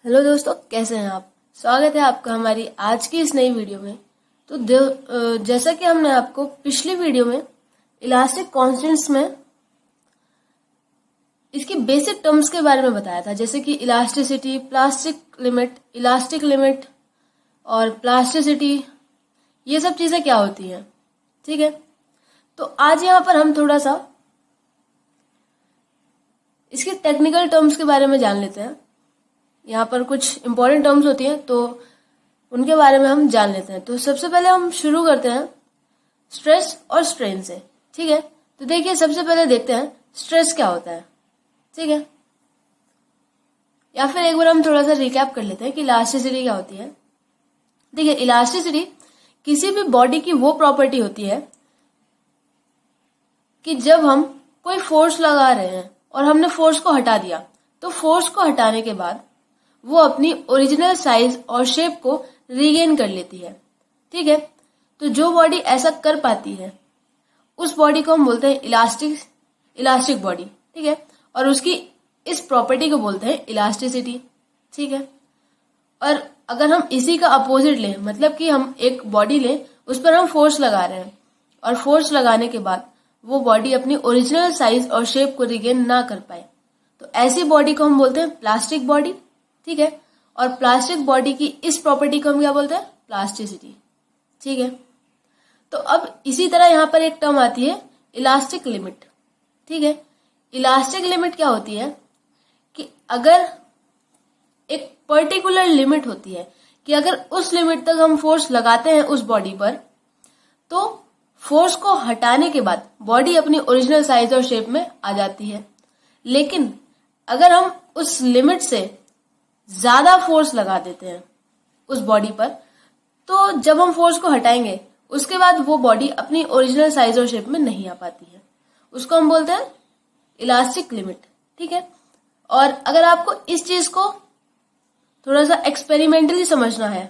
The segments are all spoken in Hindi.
हेलो दोस्तों, कैसे हैं आप। स्वागत है आपका हमारी आज की इस नई वीडियो में। तो जैसा कि हमने आपको पिछली वीडियो में इलास्टिक कांस्टेंट्स में इसकी बेसिक टर्म्स के बारे में बताया था, जैसे कि इलास्टिसिटी, इलास्टिक लिमिट और प्लास्टिसिटी, ये सब चीजें क्या होती हैं। ठीक है, तो आज यहाँ पर हम थोड़ा सा इसके टेक्निकल टर्म्स के बारे में जान लेते हैं। यहाँ पर कुछ इंपॉर्टेंट टर्म्स होती हैं तो उनके बारे में हम जान लेते हैं। तो सबसे पहले हम शुरू करते हैं स्ट्रेस और स्ट्रेन से। ठीक है, तो देखिए सबसे पहले देखते हैं स्ट्रेस क्या होता है। ठीक है, या फिर एक बार हम थोड़ा सा रिकैप कर लेते हैं कि इलास्टिसिटी क्या होती है। देखिए, इलास्टिसिटी किसी भी बॉडी की वो प्रॉपर्टी होती है कि जब हम कोई फोर्स लगा रहे हैं और हमने फोर्स को हटा दिया, तो फोर्स को हटाने के बाद वो अपनी ओरिजिनल साइज और शेप को रीगेन कर लेती है। ठीक है, तो जो बॉडी ऐसा कर पाती है उस बॉडी को हम बोलते हैं इलास्टिक बॉडी। ठीक है, और उसकी इस प्रॉपर्टी को बोलते हैं इलास्टिसिटी। ठीक है, और अगर हम इसी का अपोजिट लें, मतलब कि हम एक बॉडी लें, उस पर हम फोर्स लगा रहे हैं और फोर्स लगाने के बाद वो बॉडी अपनी ओरिजिनल साइज और शेप को रिगेन ना कर पाए, तो ऐसी बॉडी को हम बोलते हैं प्लास्टिक बॉडी। ठीक है, और प्लास्टिक बॉडी की इस प्रॉपर्टी को हम क्या बोलते हैं, प्लास्टिसिटी। ठीक है, तो अब इसी तरह यहाँ पर एक टर्म आती है इलास्टिक लिमिट। ठीक है, इलास्टिक लिमिट क्या होती है कि अगर एक पर्टिकुलर लिमिट होती है कि अगर उस लिमिट तक हम फोर्स लगाते हैं उस बॉडी पर, तो फोर्स को हटाने के बाद बॉडी अपनी ओरिजिनल साइज और शेप में आ जाती है। लेकिन अगर हम उस लिमिट से ज्यादा फोर्स लगा देते हैं उस बॉडी पर, तो जब हम फोर्स को हटाएंगे उसके बाद वो बॉडी अपनी ओरिजिनल साइज और शेप में नहीं आ पाती है। उसको हम बोलते हैं इलास्टिक लिमिट। ठीक है, और अगर आपको इस चीज को थोड़ा सा एक्सपेरिमेंटली समझना है,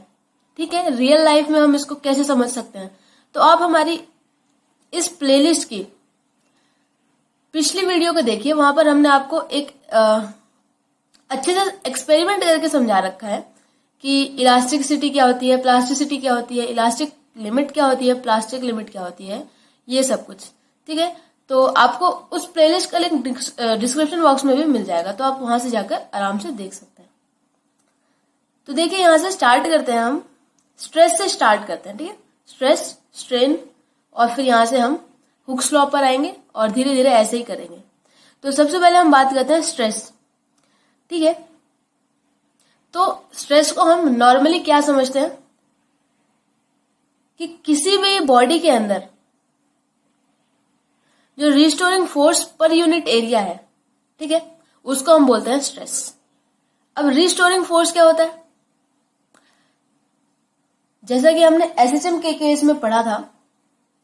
ठीक है, रियल लाइफ में हम इसको कैसे समझ सकते हैं, तो आप हमारी इस प्लेलिस्ट की पिछली वीडियो को देखिए। वहां पर हमने आपको एक अच्छे से एक्सपेरिमेंट करके समझा रखा है कि इलास्टिसिटी क्या होती है, प्लास्टिसिटी क्या होती है, इलास्टिक लिमिट क्या होती है, प्लास्टिक लिमिट क्या होती है, ये सब कुछ। ठीक है, तो आपको उस प्लेलिस्ट का लिंक डिस्क्रिप्शन बॉक्स में भी मिल जाएगा, तो आप वहां से जाकर आराम से देख सकते हैं। तो देखिए, यहां से स्टार्ट करते हैं, हम स्ट्रेस से स्टार्ट करते हैं। ठीक है, स्ट्रेस, स्ट्रेन, और फिर यहां से हम हुक्स लॉ पर आएंगे और धीरे धीरे ऐसे ही करेंगे। तो सबसे पहले हम बात करते हैं स्ट्रेस। ठीक है, तो स्ट्रेस को हम नॉर्मली क्या समझते हैं कि किसी भी बॉडी के अंदर जो रिस्टोरिंग फोर्स पर यूनिट एरिया है, ठीक है, उसको हम बोलते हैं स्ट्रेस। अब रिस्टोरिंग फोर्स क्या होता है, जैसा कि हमने एसएचएम के केस में पढ़ा था,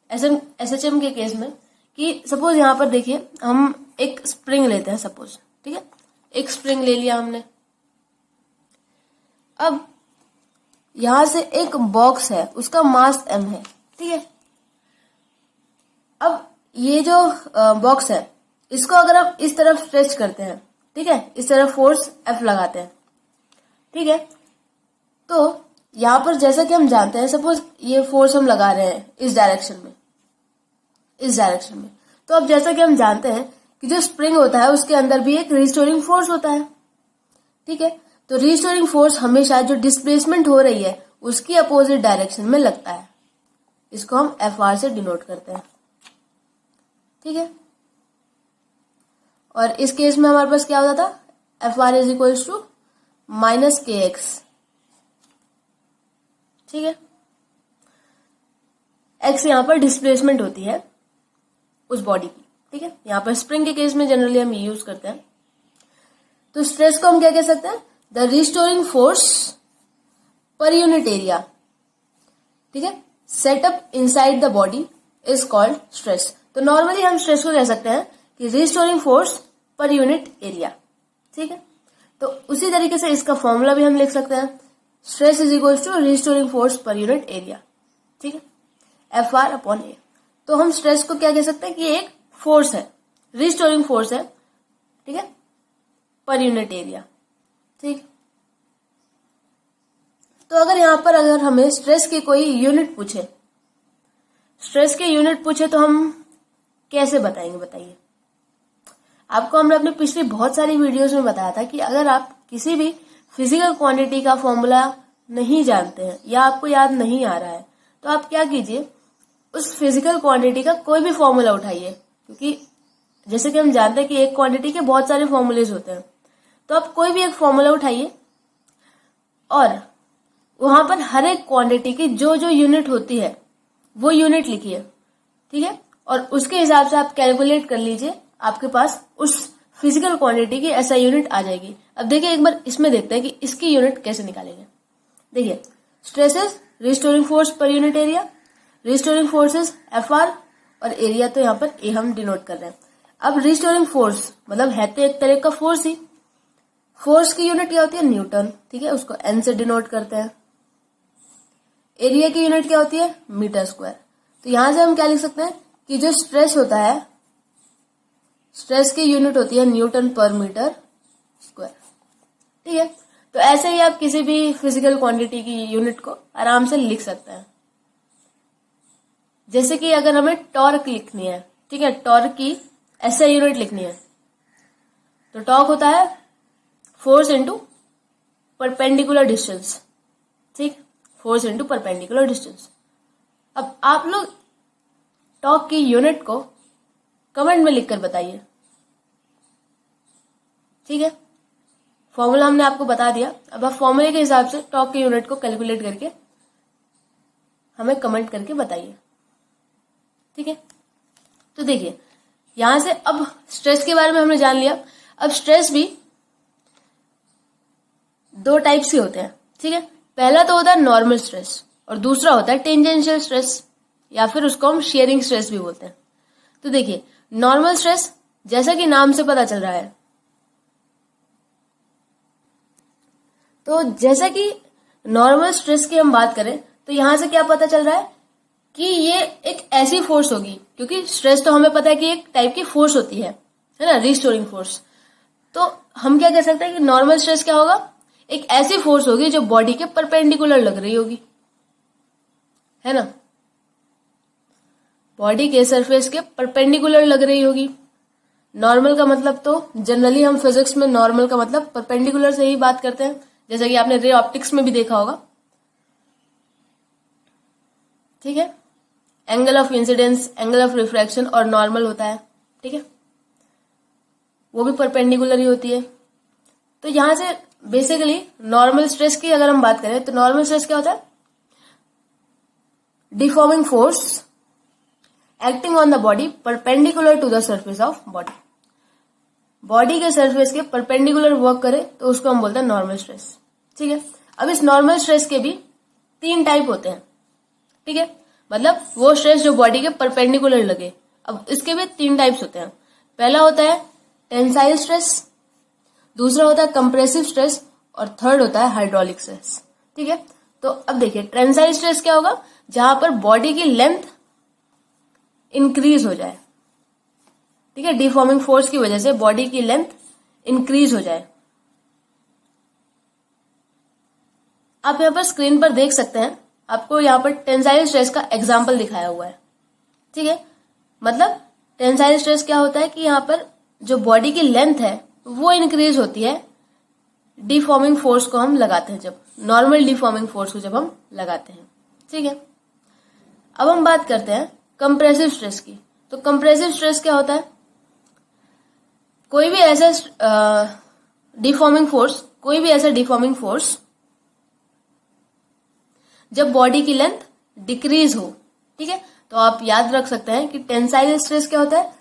एसएचएम के केस में कि सपोज यहां पर देखिए हम एक स्प्रिंग लेते हैं, सपोज। ठीक है, एक स्प्रिंग ले लिया हमने। अब यहां से एक बॉक्स है, उसका मास m है। ठीक है, अब ये जो बॉक्स है, इसको अगर हम इस तरफ स्ट्रेच करते हैं, ठीक है, इस तरफ फोर्स F लगाते हैं, ठीक है, तो यहां पर जैसा कि हम जानते हैं, सपोज ये फोर्स हम लगा रहे हैं इस डायरेक्शन में, तो अब जैसा कि हम जानते हैं कि जो स्प्रिंग होता है उसके अंदर भी एक रिस्टोरिंग फोर्स होता है। ठीक है, तो रिस्टोरिंग फोर्स हमेशा जो डिस्प्लेसमेंट हो रही है उसकी अपोजिट डायरेक्शन में लगता है। इसको हम Fr से डिनोट करते हैं। ठीक है, और इस केस में हमारे पास क्या होता था, Fr is equals to minus kx। ठीक है, x यहां पर डिस्प्लेसमेंट होती है उस बॉडी की। ठीक है, यहां पर स्प्रिंग के केस में जनरली हम यूज करते हैं। तो स्ट्रेस को हम क्या कह सकते हैं, द रिस्टोरिंग फोर्स पर यूनिट एरिया, ठीक है, set up inside the body is called stress. तो नॉर्मली हम स्ट्रेस को कह सकते हैं कि रिस्टोरिंग फोर्स पर यूनिट एरिया। ठीक है, तो उसी तरीके से इसका फॉर्मूला भी हम लिख सकते हैं, stress is equals to restoring force पर यूनिट एरिया। ठीक है, Fr अपॉन A। तो हम स्ट्रेस को क्या कह सकते हैं कि एक फोर्स है, रिस्टोरिंग फोर्स है, ठीक है, पर यूनिट एरिया। ठीक, तो अगर हमें स्ट्रेस की कोई यूनिट पूछे, तो हम कैसे बताएंगे, बताइए। आपको हमने अपनी पिछली बहुत सारी वीडियोस में बताया था कि अगर आप किसी भी फिजिकल क्वांटिटी का फॉर्मूला नहीं जानते हैं या आपको याद नहीं आ रहा है, तो आप क्या कीजिए, उस फिजिकल क्वांटिटी का कोई भी फॉर्मूला उठाइए, क्योंकि जैसे कि हम जानते हैं कि एक क्वांटिटी के बहुत सारे फॉर्मूलेज होते हैं, तो आप कोई भी एक फॉर्मूला उठाइए और वहां पर हर एक क्वांटिटी की जो जो यूनिट होती है वो यूनिट लिखिए, ठीक है। और उसके हिसाब से आप कैलकुलेट कर लीजिए, आपके पास उस फिजिकल क्वांटिटी की ऐसा यूनिट आ जाएगी। अब देखिए एक बार इसमें देखते हैं कि इसकी यूनिट कैसे निकालेंगे। देखिए, स्ट्रेस इज रिस्टोरिंग फोर्स पर unit area, restoring force is FR और एरिया तो यहाँ पर ए हम डिनोट कर रहे हैं। अब रिस्टोरिंग फोर्स मतलब है तो एक तरह का फोर्स ही, फोर्स की यूनिट क्या होती है, न्यूटन, ठीक है, उसको N से डिनोट करते हैं। एरिया की यूनिट क्या होती है, मीटर स्क्वायर। तो यहां से हम क्या लिख सकते हैं कि जो स्ट्रेस होता है, स्ट्रेस की यूनिट होती है न्यूटन पर मीटर स्क्वायर, ठीक है। तो ऐसे ही आप किसी भी फिजिकल क्वांटिटी की यूनिट को आराम से लिख सकते हैं। जैसे कि अगर हमें टॉर्क लिखनी है, ठीक है, टॉर्क की ऐसे यूनिट लिखनी है, तो टॉर्क होता है फोर्स इंटू परपेंडिकुलर डिस्टेंस, ठीक, फोर्स इंटू परपेंडिकुलर डिस्टेंस। अब आप लोग टॉर्क की यूनिट को कमेंट में लिखकर बताइए, ठीक है। फॉर्मूला हमने आपको बता दिया, अब आप फॉर्मूले के हिसाब से टॉर्क की यूनिट को कैलकुलेट करके हमें कमेंट करके बताइए, ठीक है। तो देखिए यहां से अब स्ट्रेस के बारे में हमने जान लिया। अब स्ट्रेस भी दो टाइप से होते हैं, ठीक है। पहला तो होता है नॉर्मल स्ट्रेस और दूसरा होता है टेंजेंशियल स्ट्रेस, या फिर उसको हम शेयरिंग स्ट्रेस भी बोलते हैं। तो देखिए नॉर्मल स्ट्रेस, जैसा कि नाम से पता चल रहा है, तो जैसा कि नॉर्मल स्ट्रेस की हम बात करें तो यहां से क्या पता चल रहा है कि ये एक ऐसी फोर्स होगी, क्योंकि स्ट्रेस तो हमें पता है कि एक टाइप की फोर्स होती है ना, रिस्टोरिंग फोर्स। तो हम क्या कह सकते हैं कि नॉर्मल स्ट्रेस क्या होगा, एक ऐसी फोर्स होगी जो बॉडी के परपेंडिकुलर लग रही होगी, है ना, बॉडी के सरफेस के परपेंडिकुलर लग रही होगी। नॉर्मल का मतलब तो जनरली हम फिजिक्स में नॉर्मल का मतलब परपेंडिकुलर से ही बात करते हैं, जैसा कि आपने रे ऑप्टिक्स में भी देखा होगा, ठीक है। Angle of incidence, angle of refraction और नॉर्मल होता है, ठीक है, वो भी परपेंडिकुलर ही होती है। तो यहां से बेसिकली नॉर्मल स्ट्रेस की अगर हम बात करें तो नॉर्मल स्ट्रेस क्या होता है, deforming force acting on the body perpendicular to the surface of body, body के सरफेस के परपेंडिकुलर वर्क करे तो उसको हम बोलते हैं नॉर्मल स्ट्रेस, ठीक है। अब इस नॉर्मल स्ट्रेस के भी 3 टाइप होते हैं, ठीक है, मतलब वो स्ट्रेस जो बॉडी के परपेंडिकुलर लगे। अब इसके भी 3 टाइप्स होते हैं। पहला होता है टेंसाइल स्ट्रेस, दूसरा होता है कंप्रेसिव स्ट्रेस और थर्ड होता है हाइड्रोलिक स्ट्रेस, ठीक है। तो अब देखिए टेंसाइल स्ट्रेस क्या होगा, जहां पर बॉडी की लेंथ इंक्रीज हो जाए, ठीक है, डिफॉर्मिंग फोर्स की वजह से बॉडी की लेंथ इंक्रीज हो जाए। आप यहां पर स्क्रीन पर देख सकते हैं, आपको यहां पर टेंसाइल स्ट्रेस का एग्जाम्पल दिखाया हुआ है, ठीक है। मतलब टेंसाइल स्ट्रेस क्या होता है कि यहां पर जो बॉडी की लेंथ है वो इंक्रीज होती है डिफॉर्मिंग फोर्स को हम लगाते हैं, जब नॉर्मल डिफॉर्मिंग फोर्स को जब हम लगाते हैं, ठीक है। अब हम बात करते हैं कंप्रेसिव स्ट्रेस की। तो कंप्रेसिव स्ट्रेस क्या होता है, कोई भी ऐसा डिफॉर्मिंग फोर्स जब बॉडी की लेंथ डिक्रीज हो, ठीक है। तो आप याद रख सकते हैं कि टेंसाइल स्ट्रेस क्या होता है,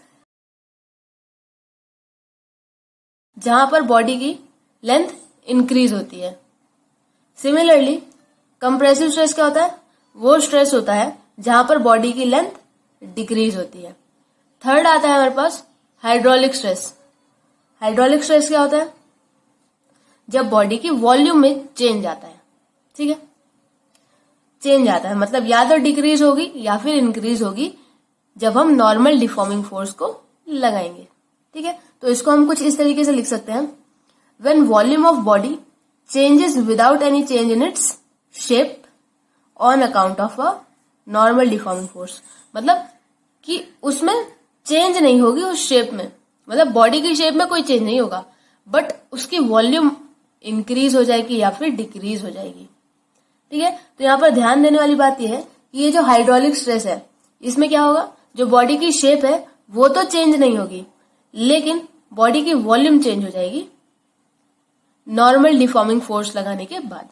जहां पर बॉडी की लेंथ इंक्रीज होती है। सिमिलरली कंप्रेसिव स्ट्रेस क्या होता है, वो स्ट्रेस होता है जहां पर बॉडी की लेंथ डिक्रीज होती है। थर्ड आता है हमारे पास हाइड्रोलिक स्ट्रेस। हाइड्रोलिक स्ट्रेस क्या होता है, जब बॉडी की वॉल्यूम में चेंज आता है, ठीक है, चेंज आता है, मतलब या तो डिक्रीज होगी या फिर इंक्रीज होगी जब हम नॉर्मल डिफॉर्मिंग फोर्स को लगाएंगे, ठीक है। तो इसको हम कुछ इस तरीके से लिख सकते हैं, when volume of body changes without any change in its shape on account of a normal deforming force, मतलब कि उसमें चेंज नहीं होगी उस शेप में, मतलब बॉडी की शेप में कोई चेंज नहीं होगा, बट उसकी वॉल्यूम इंक्रीज हो जाएगी या फिर डिक्रीज हो जाएगी। ठीक है, तो यहाँ पर ध्यान देने वाली बात यह है कि ये जो हाइड्रोलिक स्ट्रेस है इसमें क्या होगा, जो बॉडी की शेप है वो तो चेंज नहीं होगी, लेकिन बॉडी की वॉल्यूम चेंज हो जाएगी नॉर्मल डिफॉर्मिंग फोर्स लगाने के बाद।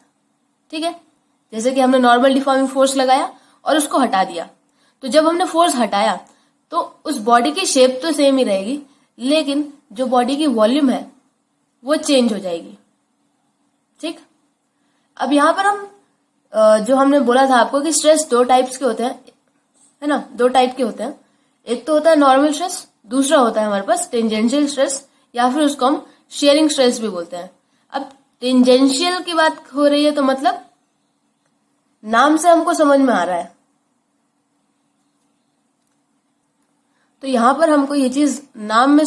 ठीक है, जैसे कि हमने नॉर्मल डिफॉर्मिंग फोर्स लगाया और उसको हटा दिया, तो जब हमने फोर्स हटाया तो उस बॉडी की शेप तो सेम ही रहेगी, लेकिन जो बॉडी की वॉल्यूम है वो चेंज हो जाएगी। ठीक, अब यहां पर हम जो हमने बोला था आपको कि स्ट्रेस दो टाइप्स के होते हैं, है ना, दो टाइप के होते हैं। एक तो होता है नॉर्मल स्ट्रेस, दूसरा होता है हमारे पास टेंजेंशियल स्ट्रेस, या फिर उसको हम शेयरिंग स्ट्रेस भी बोलते हैं। अब टेंजेंशियल की बात हो रही है तो मतलब नाम से हमको समझ में आ रहा है, तो यहां पर हमको ये चीज नाम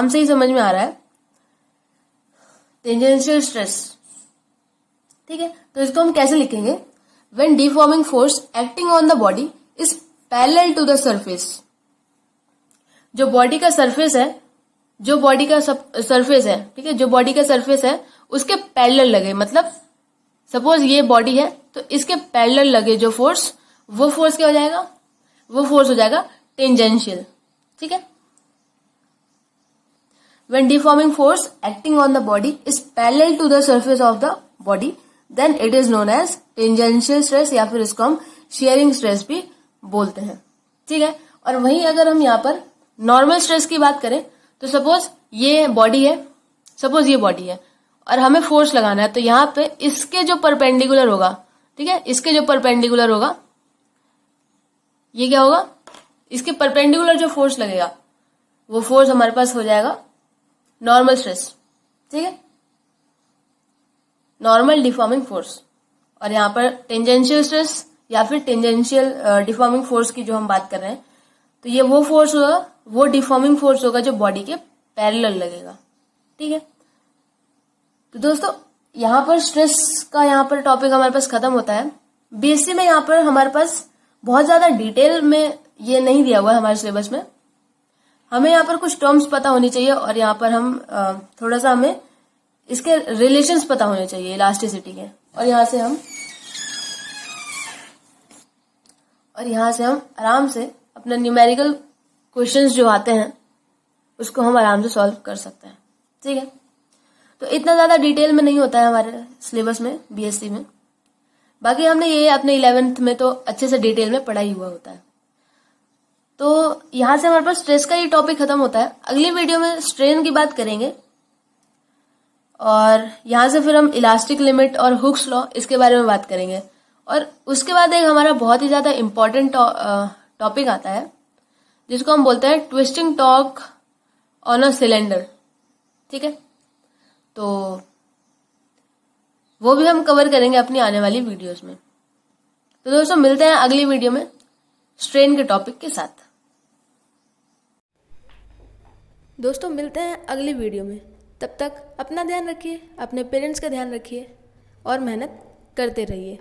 से ही समझ में आ रहा है, टेंजेंशियल स्ट्रेस। ठीक है, तो इसको हम कैसे लिखेंगे, when deforming force acting on the body is parallel to the surface. जो बॉडी का सरफेस है, जो बॉडी का सरफेस है, ठीक है, जो बॉडी का सरफेस है उसके पैरेलल लगे, मतलब सपोज ये बॉडी है तो इसके पैरेलल लगे जो फोर्स, वो फोर्स क्या हो जाएगा, वो फोर्स हो जाएगा टेंजेंशियल। ठीक है, when deforming force acting on the body is parallel to the surface of the body then it is known as tangential stress, या फिर इसको हम shearing stress भी बोलते हैं। ठीक है, और वहीं अगर हम यहाँ पर नॉर्मल स्ट्रेस की बात करें तो सपोज ये बॉडी है, सपोज ये बॉडी है और हमें फोर्स लगाना है, तो यहाँ पे इसके जो परपेंडिकुलर होगा, ठीक है, इसके जो परपेंडिकुलर होगा ये क्या होगा, इसके परपेंडिकुलर जो फोर्स लगेगा वो फोर्स हमारे पास हो जाएगा नॉर्मल स्ट्रेस। ठीक है, नॉर्मल डिफॉर्मिंग फोर्स। और यहाँ पर टेंजेंशियल स्ट्रेस या फिर टेंजेंशियल डिफॉर्मिंग फोर्स की जो हम बात कर रहे हैं, तो ये वो फोर्स होगा, वो डिफॉर्मिंग फोर्स होगा जो बॉडी के पैरेलल लगेगा। ठीक है, तो दोस्तों यहाँ पर स्ट्रेस का यहाँ पर टॉपिक हमारे पास खत्म होता है। बीएससी में यहाँ पर हमारे पास बहुत ज्यादा डिटेल में ये नहीं दिया हुआ है हमारे सिलेबस में, हमें यहाँ पर कुछ टर्म्स पता होनी चाहिए और यहाँ पर हम थोड़ा सा हमें इसके रिलेशंस पता होने चाहिए इलास्टिसिटी के, और यहाँ से हम आराम से अपना न्यूमेरिकल क्वेश्चंस जो आते हैं उसको हम आराम से सॉल्व कर सकते हैं। ठीक है, तो इतना ज्यादा डिटेल में नहीं होता है हमारे सिलेबस में बीएससी में, बाकी हमने ये अपने 11th में तो अच्छे से डिटेल में पढ़ा ही हुआ होता है। तो यहां से हमारे पास स्ट्रेस का ये टॉपिक खत्म होता है। अगली वीडियो में स्ट्रेन की बात करेंगे और यहां से फिर हम इलास्टिक लिमिट और हुक्स लॉ इसके बारे में बात करेंगे, और उसके बाद एक हमारा बहुत ही ज्यादा इंपॉर्टेंट टॉपिक आता है जिसको हम बोलते हैं twisting torque on a cylinder. ठीक है, तो वो भी हम कवर करेंगे अपनी आने वाली वीडियोस में। तो दोस्तों मिलते हैं अगली वीडियो में स्ट्रेन के टॉपिक के साथ। दोस्तों मिलते हैं अगली वीडियो में, तब तक अपना ध्यान रखिए, अपने पेरेंट्स का ध्यान रखिए और मेहनत करते रहिए।